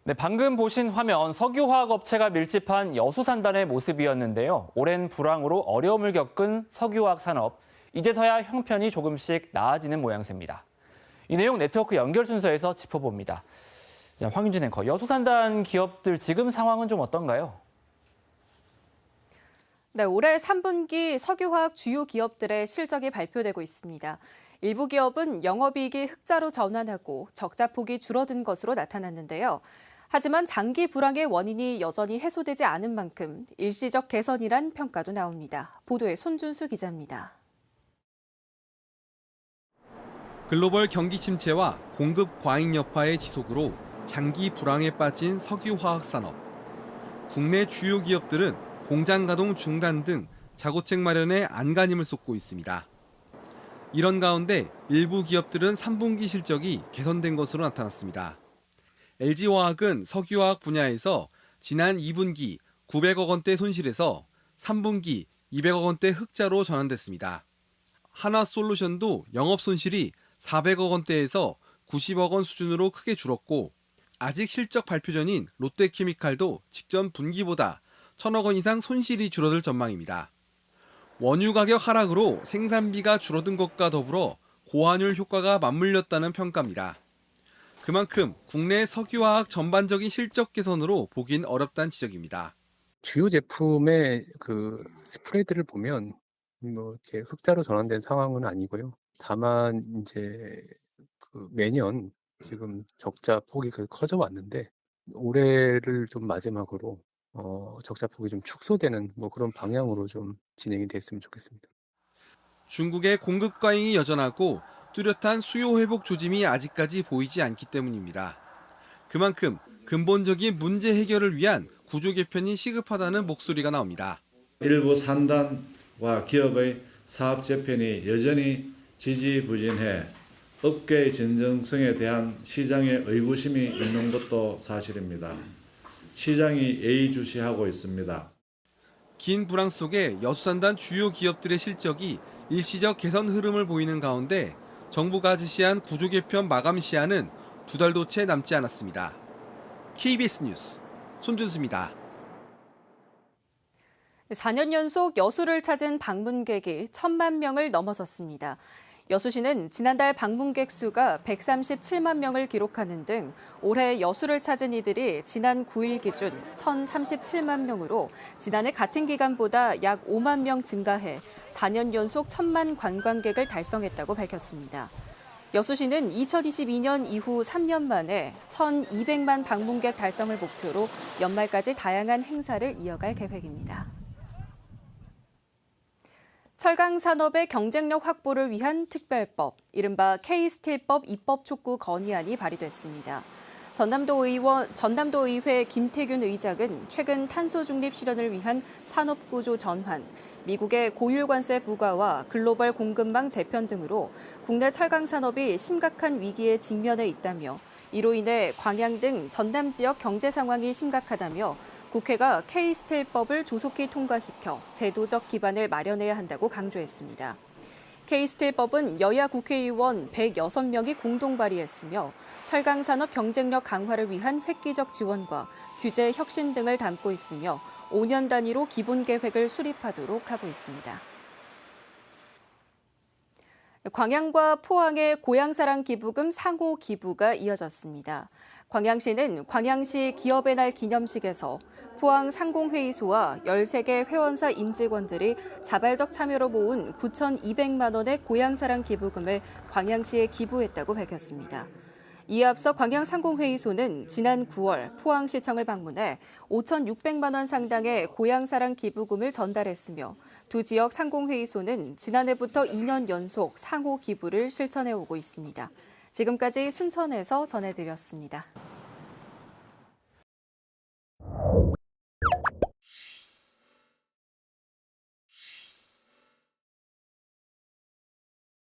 네, 방금 보신 화면 석유화학 업체가 밀집한 여수산단의 모습이었는데요. 오랜 불황으로 어려움을 겪은 석유화학 산업, 이제서야 형편이 조금씩 나아지는 모양새입니다. 이 내용 네트워크 연결 순서에서 짚어봅니다. 자, 황윤진 앵커, 여수산단 기업들 지금 상황은 좀 어떤가요? 네, 올해 3분기 석유화학 주요 기업들의 실적이 발표되고 있습니다. 일부 기업은 영업이익이 흑자로 전환하고 적자폭이 줄어든 것으로 나타났는데요. 하지만 장기 불황의 원인이 여전히 해소되지 않은 만큼 일시적 개선이란 평가도 나옵니다. 보도에 손준수 기자입니다. 글로벌 경기 침체와 공급 과잉 여파의 지속으로 장기 불황에 빠진 석유화학 산업. 국내 주요 기업들은 공장 가동 중단 등 자구책 마련에 안간힘을 쏟고 있습니다. 이런 가운데 일부 기업들은 3분기 실적이 개선된 것으로 나타났습니다. LG화학은 석유화학 분야에서 지난 2분기 900억 원대 손실에서 3분기 200억 원대 흑자로 전환됐습니다. 한화솔루션도 영업 손실이 400억 원대에서 90억 원 수준으로 크게 줄었고 아직 실적 발표 전인 롯데케미칼도 직전 분기보다 1,000억 원 이상 손실이 줄어들 전망입니다. 원유 가격 하락으로 생산비가 줄어든 것과 더불어 고환율 효과가 맞물렸다는 평가입니다. 그만큼 국내 석유화학 전반적인 실적 개선으로 보긴 어렵다는 지적입니다. 주요 제품의 스프레드를 보면 이렇게 흑자로 전환된 상황은 아니고요. 다만 이제 매년 지금 적자 폭이 커져 왔는데 올해를 좀 마지막으로 적자 폭이 좀 축소되는 그런 방향으로 좀 진행이 됐으면 좋겠습니다. 중국의 공급 과잉이 여전하고 뚜렷한 수요 회복 조짐이 아직까지 보이지 않기 때문입니다. 그만큼 근본적인 문제 해결을 위한 구조 개편이 시급하다는 목소리가 나옵니다. 일부 산단과 기업의 사업 재편이 여전히 지지부진해 업계의 진정성에 대한 시장의 의구심이 있는 것도 사실입니다. 시장이 예의주시하고 있습니다. 긴 불황 속에 여수산단 주요 기업들의 실적이 일시적 개선 흐름을 보이는 가운데 정부가 지시한 구조 개편 마감 시한은 2달도 채 남지 않았습니다. KBS 뉴스 손준수입니다. 4년 연속 여수를 찾은 방문객이 1,000만 명을 넘어섰습니다. 여수시는 지난달 방문객 수가 137만 명을 기록하는 등 올해 여수를 찾은 이들이 지난 9일 기준 1,037만 명으로 지난해 같은 기간보다 약 5만 명 증가해 4년 연속 1,000만 관광객을 달성했다고 밝혔습니다. 여수시는 2022년 이후 3년 만에 1,200만 방문객 달성을 목표로 연말까지 다양한 행사를 이어갈 계획입니다. 철강 산업의 경쟁력 확보를 위한 특별법, 이른바 K스틸법 입법 촉구 건의안이 발의됐습니다. 전남도의회 김태균 의장은 최근 탄소 중립 실현을 위한 산업구조 전환, 미국의 고율 관세 부과와 글로벌 공급망 재편 등으로 국내 철강 산업이 심각한 위기에 직면해 있다며 이로 인해 광양 등 전남 지역 경제 상황이 심각하다며 국회가 K스틸법을 조속히 통과시켜 제도적 기반을 마련해야 한다고 강조했습니다. K스틸법은 여야 국회의원 106명이 공동 발의했으며 철강 산업 경쟁력 강화를 위한 획기적 지원과 규제 혁신 등을 담고 있으며 5년 단위로 기본 계획을 수립하도록 하고 있습니다. 광양과 포항의 고향사랑 기부금 상호 기부가 이어졌습니다. 광양시는 광양시 기업의 날 기념식에서 포항 상공회의소와 13개 회원사 임직원들이 자발적 참여로 모은 9,200만 원의 고향사랑 기부금을 광양시에 기부했다고 밝혔습니다. 이에 앞서 광양상공회의소는 지난 9월 포항시청을 방문해 5,600만 원 상당의 고향사랑 기부금을 전달했으며 두 지역 상공회의소는 지난해부터 2년 연속 상호 기부를 실천해오고 있습니다. 지금까지 순천에서 전해드렸습니다.